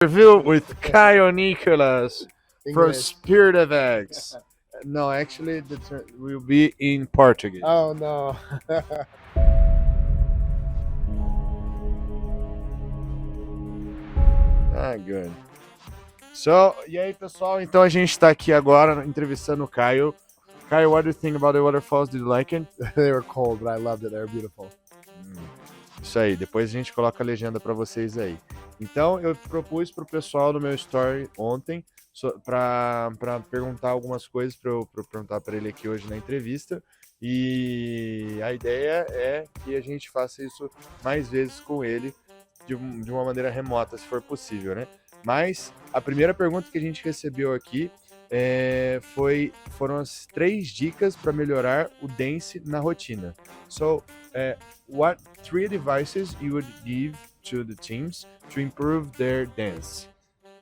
Review with Caio Nicolas from English. Spirit of X. No, actually, the term will be in Portuguese. Oh no. Good. So, e aí, pessoal? Então a gente tá aqui agora entrevistando o Caio. Caio, what do you think about the waterfalls? Did you like it? They were cold, but I loved it. They were beautiful. Isso aí, depois a gente coloca a legenda para vocês aí. Então, eu propus pro pessoal no meu story ontem para perguntar algumas coisas para eu perguntar para ele aqui hoje na entrevista. E a ideia é que a gente faça isso mais vezes com ele de uma maneira remota, se for possível, né? Mas a primeira pergunta que a gente recebeu aqui foram as 3 dicas para melhorar o dance na rotina. So, what 3 devices you would give to the teams to improve their dance?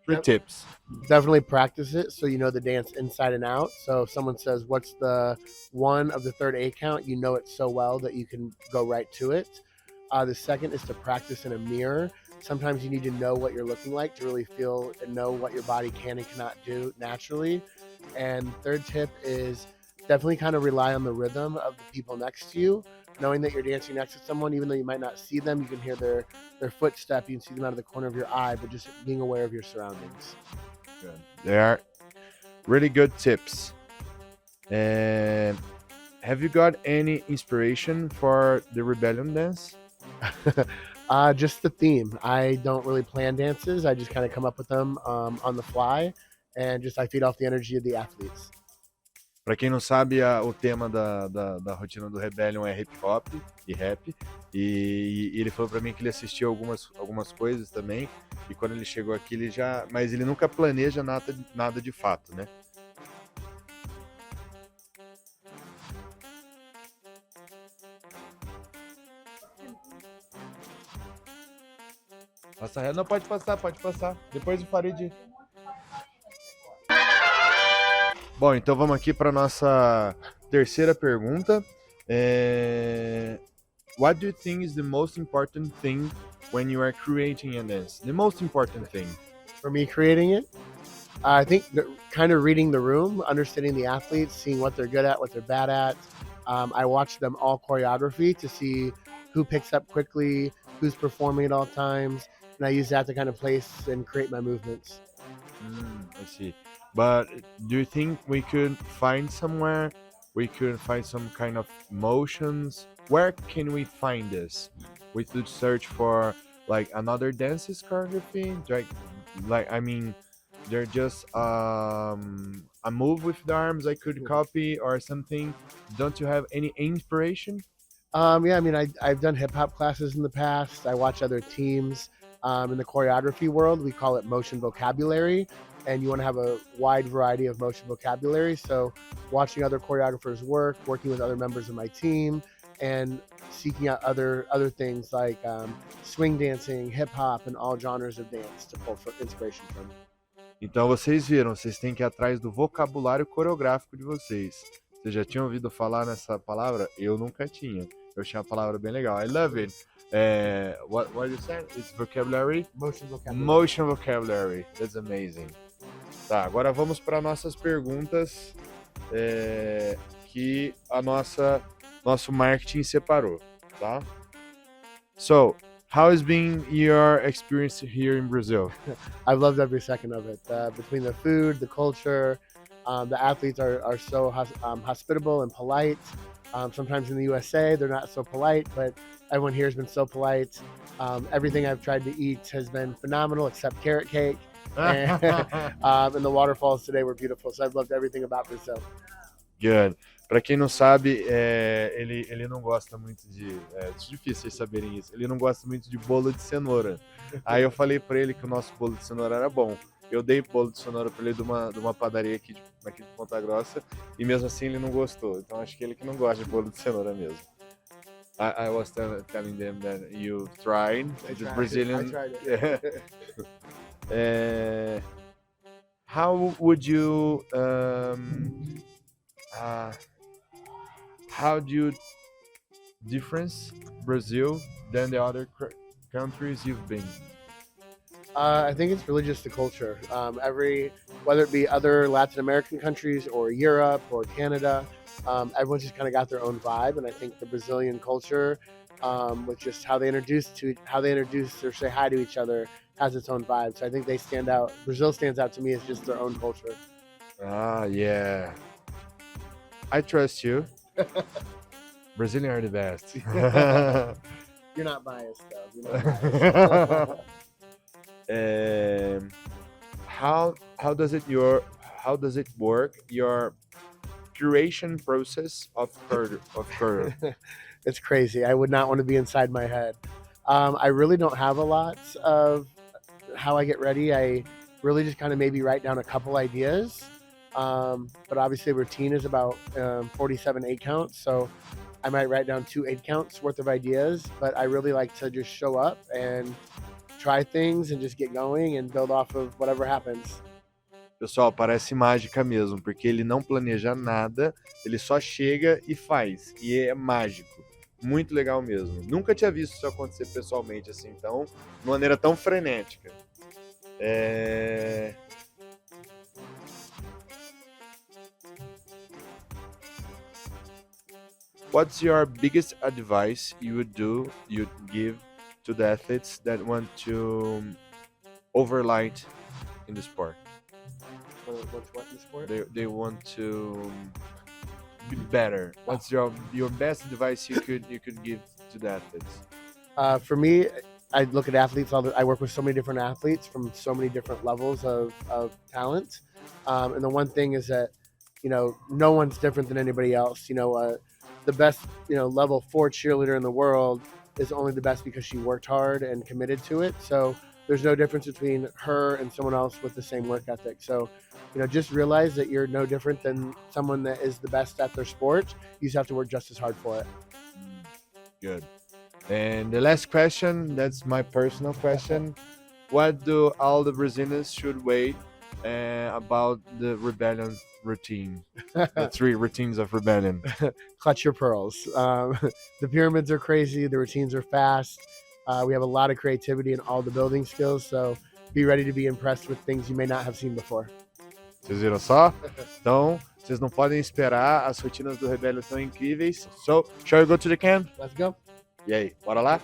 3 tips. Definitely practice it so you know the dance inside and out. So if someone says, what's the one of the third A count, you know it so well that you can go right to it. The second is to practice in a mirror. Sometimes you need to know what you're looking like to really feel and know what your body can and cannot do naturally. And third tip is definitely kind of rely on the rhythm of the people next to you. Knowing that you're dancing next to someone, even though you might not see them, you can hear their footstep, you can see them out of the corner of your eye, but just being aware of your surroundings. Good. They are really good tips. And have you got any inspiration for the rebellion dance? Just the theme. I don't really plan dances. I just kind of come up with them on the fly, and just I feed off the energy of the athletes. Para quem não sabe, o tema da rotina do Rebellion é hip hop e rap. E ele falou para mim que ele assistiu algumas coisas também. E quando ele chegou aqui, mas ele nunca planeja nada de fato, né? Passa reto. Não, pode passar. Depois o Farid. Bom, então vamos aqui para nossa terceira pergunta. What do you think is the most important thing when you are creating a dance? The most important thing. For me creating it, I think kind of reading the room, understanding the athletes, seeing what they're good at, what they're bad at. I watch them all choreography to see who picks up quickly, who's performing at all times, and I use that to kind of place and create my movements. I see. But do you think we could find somewhere? We could find some kind of motions. Where can we find this? We could search for like another dances choreography. Like I mean, they're just a move with the arms I could copy or something. Don't you have any inspiration? Yeah, I mean, I've done hip hop classes in the past. I watch other teams. In the choreography world, we call it motion vocabulary, and you want to have a wide variety of motion vocabulary. So watching other choreographers work, working with other members of my team, and seeking out other things like swing dancing, hip hop, and all genres of dance to pull inspiration from. Então vocês viram, vocês têm que ir atrás do vocabulário coreográfico de vocês. Vocês já tinham ouvido falar nessa palavra? Eu nunca tinha. Eu achei a palavra bem legal. I love it. What you said? It's vocabulary? Motion vocabulary. Motion vocabulary. That's amazing. Tá, agora vamos para nossas perguntas que nosso marketing separou, tá? So, how has been your experience here in Brazil? I've loved every second of it. Between the food, the culture, the athletes are so hospitable and polite. Sometimes in the USA, they're not so polite, but everyone here has been so polite. Everything I've tried to eat has been phenomenal except carrot cake. And the waterfalls today were beautiful. So I've loved everything about Brazil. Good. Para quem não sabe, ele não gosta muito de... É difícil vocês saberem isso. Ele não gosta muito de bolo de cenoura. Aí eu falei para ele que o nosso bolo de cenoura era bom. Eu dei bolo de cenoura para ele de uma padaria aqui de Ponta Grossa e mesmo assim ele não gostou. Então acho que ele que não gosta de bolo de cenoura mesmo. I was telling them that you tried the Brazilian. I tried it. How would you how do you difference Brazil than the other countries you've been? I think it's really just the culture. Whether it be other Latin American countries or Europe or Canada, everyone's just kind of got their own vibe, and I think the Brazilian culture, with just how they introduce or say hi to each other, has its own vibe. So I think they stand out. Brazil stands out to me as just their own culture. Ah, yeah. I trust you. Brazilians are the best. You're not biased, though. You're not biased. How does it work? Your curation process of Coreógrafo. It's crazy. I would not want to be inside my head. I really don't have a lot of how I get ready. I really just kind of maybe write down a couple ideas. But obviously routine is about 47 8 counts. So I might write down 2 8 counts worth of ideas, but I really like to just show up and try things and just get going and build off of whatever happens. Pessoal, parece mágica mesmo, porque ele não planeja nada, ele só chega e faz. E é mágico. Muito legal mesmo. Nunca tinha visto isso acontecer pessoalmente assim, então, de maneira tão frenética. What's your biggest advice you'd give to the athletes that want to overlight in the sport? What's what in sport? They want to be better. What's your best advice you could give to the athletes? For me, I look at athletes. I work with so many different athletes from so many different levels of talent. And the one thing is that, no one's different than anybody else. The best, level 4 cheerleader in the world is only the best because she worked hard and committed to it. So there's no difference between her and someone else with the same work ethic. So, just realize that you're no different than someone that is the best at their sport. You just have to work just as hard for it. Good. And the last question, that's my personal question. What do all the Brazilians should wait about the rebellion routine? The 3 routines of rebellion. Clutch your pearls. The pyramids are crazy. The routines are fast. We have a lot of creativity in all the building skills. So be ready to be impressed with things you may not have seen before. Vocês viram só? Então, vocês não podem esperar, as rotinas do Rebelde tão incríveis. So, shall we go to the camp? Let's go. E aí, bora lá?